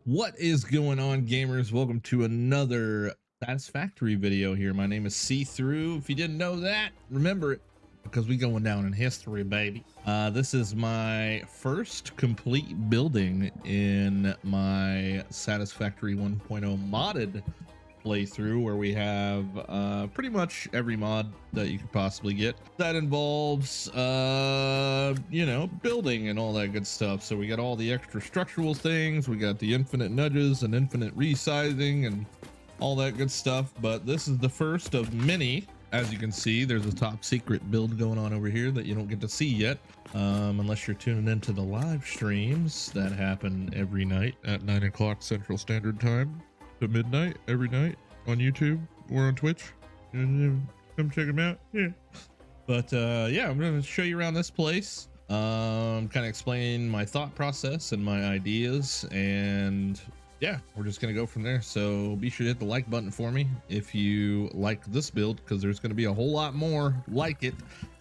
What is going on, gamers? Welcome to another Satisfactory video here. My name is See-Through. If you didn't know that, remember it, because we going down in history, baby. This is my first complete building in my Satisfactory 1.0 modded playthrough, where we have pretty much every mod that you could possibly get that involves you know, building and all that good stuff. So we got all the extra structural things, we got the infinite nudges and infinite resizing and all that good stuff, but this is the first of many. As you can see, there's a top secret build going on over here that you don't get to see yet, unless you're tuning into the live streams that happen every night at 9 o'clock Central Standard Time to midnight every night on YouTube or on Twitch. Come check them out. Yeah. But yeah, I'm going to show you around this place, kind of explain my thought process and my ideas, and yeah, we're just going to go from there. So be sure to hit the like button for me if you like this build, because there's going to be a whole lot more like it,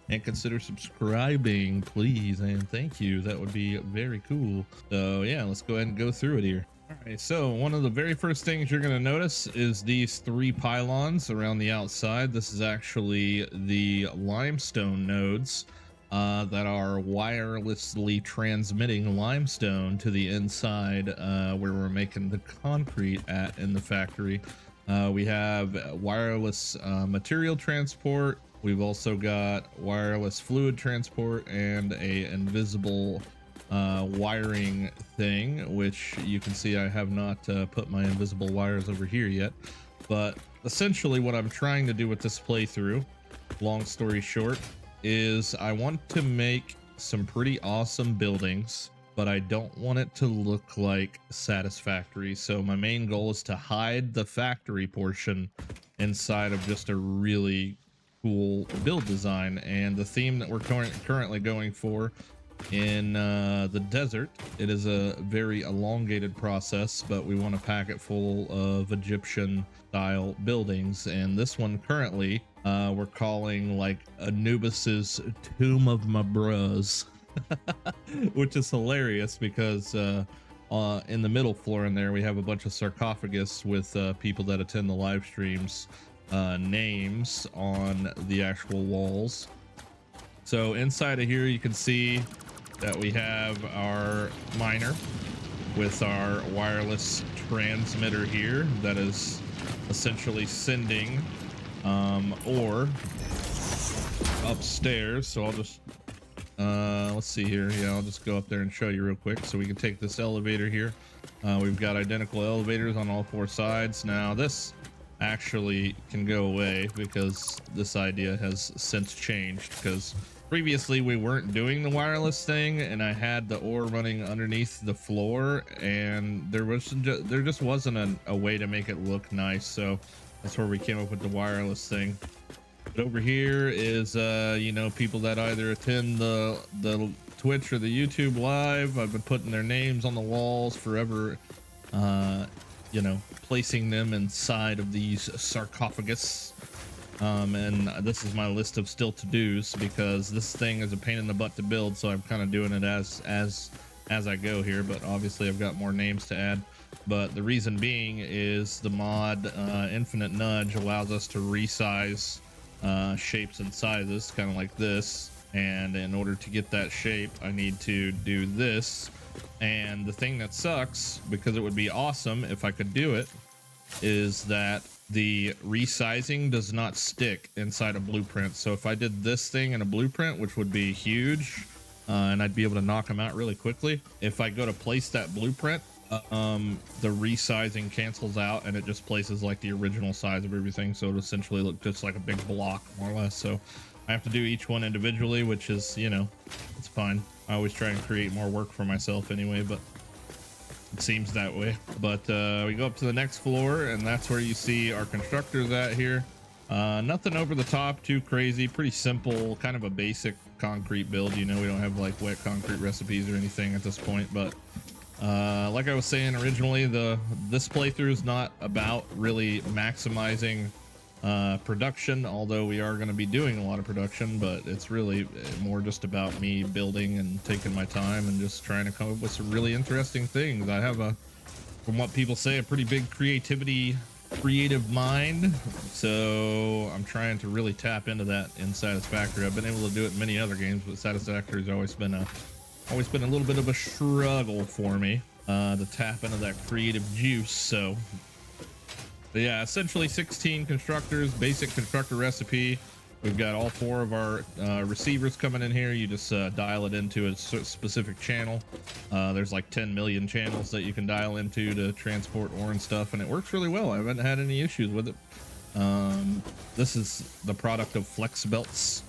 and consider subscribing, please, and thank you. That would be very cool. So yeah, let's go ahead and go through it here. All right, so one of the very first things you're going to notice is these three pylons around the outside. This is actually the limestone nodes that are wirelessly transmitting limestone to the inside where we're making the concrete at in the factory. We have wireless material transport. We've also got wireless fluid transport and a invisible wiring thing, which you can see I have not put my invisible wires over here yet. But essentially what I'm trying to do with this playthrough, long story short, is I want to make some pretty awesome buildings, but I don't want it to look like Satisfactory. So my main goal is to hide the factory portion inside of just a really cool build design. And the theme that we're currently going for in the desert, it is a very elongated process, but we want to pack it full of Egyptian style buildings. And this one currently we're calling like Anubis's Tomb of My Bros, which is hilarious because in the middle floor in there we have a bunch of sarcophagus with people that attend the live streams names on the actual walls. So inside of here you can see that we have our miner with our wireless transmitter here that is essentially sending ore upstairs. So I'll just let's see here. Yeah, I'll just go up there and show you real quick. So we can take this elevator here. We've got identical elevators on all four sides. Now this actually can go away because this idea has since changed, because previously we weren't doing the wireless thing and I had the ore running underneath the floor, and there just wasn't a way to make it look nice. So that's where we came up with the wireless thing. But over here is you know, people that either attend the Twitch or the YouTube live. I've been putting their names on the walls forever, you know, placing them inside of these sarcophagus. And this is my list of still to-dos, because this thing is a pain in the butt to build, so I'm kind of doing it as I go here. But obviously I've got more names to add. But the reason being is the mod Infinite Nudge allows us to resize shapes and sizes, kind of like this. And in order to get that shape, I need to do this. And the thing that sucks, because it would be awesome if I could do it, is that the resizing does not stick inside a blueprint. So if I did this thing in a blueprint, which would be huge, and I'd be able to knock them out really quickly, if I go to place that blueprint, the resizing cancels out and it just places like the original size of everything. So it essentially looks just like a big block, more or less. So I have to do each one individually, which is, you know, it's fine. I always try and create more work for myself anyway, but it seems that way. But we go up to the next floor, and that's where you see our constructors at here. Nothing over the top, too crazy, pretty simple, kind of a basic concrete build. You know, we don't have like wet concrete recipes or anything at this point, but like I was saying originally, this playthrough is not about really maximizing production, although we are going to be doing a lot of production, but it's really more just about me building and taking my time and just trying to come up with some really interesting things. I have a from what people say, a pretty big creative mind. So I'm trying to really tap into that in Satisfactory. I've been able to do it in many other games, but Satisfactory has always been a little bit of a struggle for me to tap into that creative juice. So but yeah, essentially 16 constructors, basic constructor recipe. We've got all 4 of our receivers coming in here. You just dial it into a specific channel. There's like 10 million channels that you can dial into to transport ore and stuff, and it works really well. I haven't had any issues with it. This is the product of flex belts,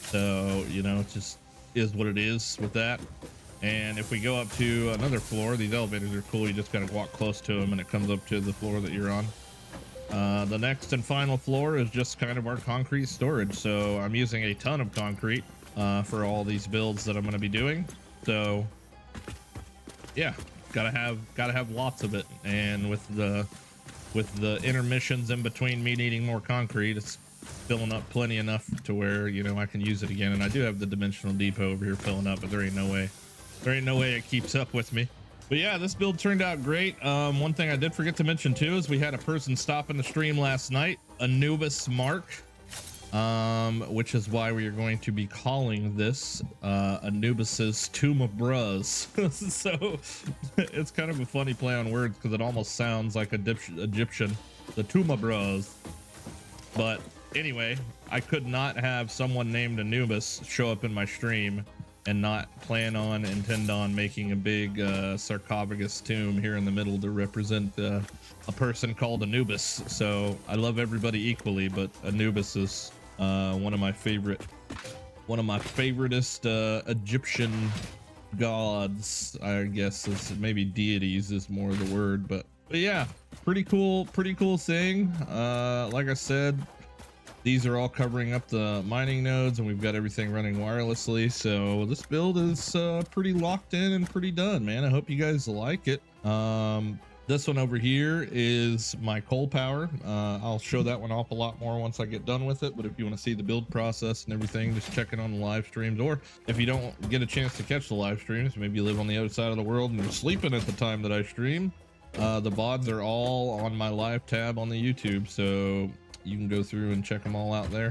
so you know, it just is what it is with that. And if we go up to another floor, these elevators are cool. You just gotta walk close to them and it comes up to the floor that you're on. The next and final floor is just kind of our concrete storage. So I'm using a ton of concrete for all these builds that I'm going to be doing. So yeah, gotta have lots of it. And with the intermissions in between me needing more concrete, it's filling up plenty enough to where, you know, I can use it again. And I do have the dimensional depot over here filling up, but there ain't no way it keeps up with me. But yeah, this build turned out great. One thing I did forget to mention too is we had a person stop in the stream last night, Anubis Mark, which is why we are going to be calling this Anubis's Tomb of Bras. So it's kind of a funny play on words because it almost sounds like Egyptian, the Tomb of Bras. But anyway, I could not have someone named Anubis show up in my stream and not intend on making a big sarcophagus tomb here in the middle to represent a person called Anubis. So I love everybody equally, but Anubis is one of my favoriteest Egyptian gods, I guess. Is maybe deities is more the word, but yeah, pretty cool thing. Like I said, these are all covering up the mining nodes, and we've got everything running wirelessly. So this build is pretty locked in and pretty done, man. I hope you guys like it. This one over here is my coal power. I'll show that one off a lot more once I get done with it. But if you want to see the build process and everything, just check it on the live streams. Or if you don't get a chance to catch the live streams, maybe you live on the other side of the world and you're sleeping at the time that I stream, the VODs are all on my live tab on the YouTube. So you can go through and check them all out there.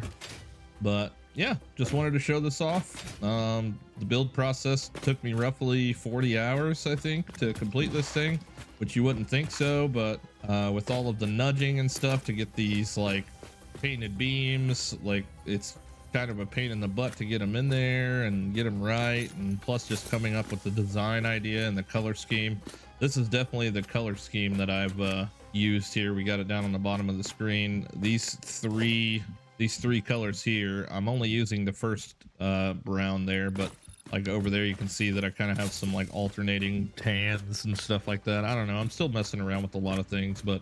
But yeah, just wanted to show this off. The build process took me roughly 40 hours, I think, to complete this thing, which you wouldn't think so, but with all of the nudging and stuff to get these like painted beams, like it's kind of a pain in the butt to get them in there and get them right, and plus just coming up with the design idea and the color scheme. This is definitely the color scheme that I've used here. We got it down on the bottom of the screen. These three colors here, I'm only using the first brown there, but like over there you can see that I kind of have some like alternating tans and stuff like that. I don't know, I'm still messing around with a lot of things, but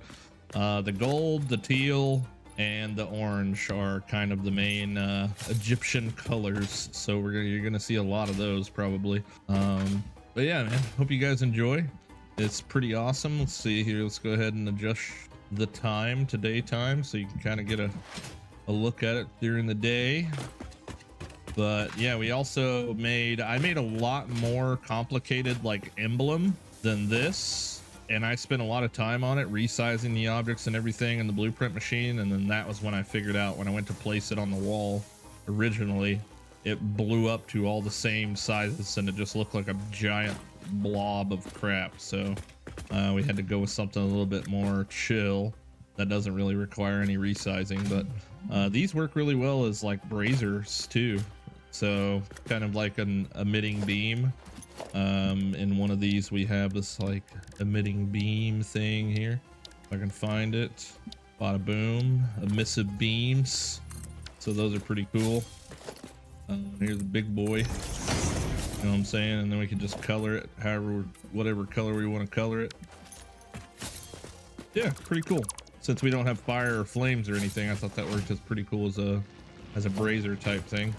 the gold, the teal, and the orange are kind of the main Egyptian colors, so you're gonna see a lot of those probably. But yeah, man, hope you guys enjoy. It's pretty awesome. Let's see here, let's go ahead and adjust the time to daytime so you can kind of get a look at it during the day. But yeah, we also I made a lot more complicated like emblem than this, and I spent a lot of time on it, resizing the objects and everything in the blueprint machine. And then that was when I figured out, when I went to place it on the wall originally, it blew up to all the same sizes and it just looked like a giant blob of crap. So we had to go with something a little bit more chill that doesn't really require any resizing. But these work really well as like brazers too, so kind of like an emitting beam. In one of these we have this like emitting beam thing here, if I can find it. Bada boom, emissive beams. So those are pretty cool. Here's the big boy, you know what I'm saying? And then we can just color it whatever color we want to color it. Yeah, pretty cool. Since we don't have fire or flames or anything, I thought that worked as pretty cool as a brazier type thing.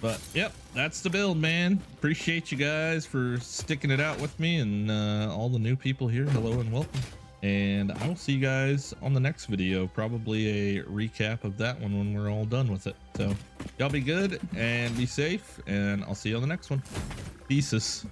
But yep, that's the build, man. Appreciate you guys for sticking it out with me, and all the new people here, hello and welcome. And I will see you guys on the next video, probably a recap of that one when we're all done with it. So y'all be good and be safe, and I'll see you on the next one. Peace.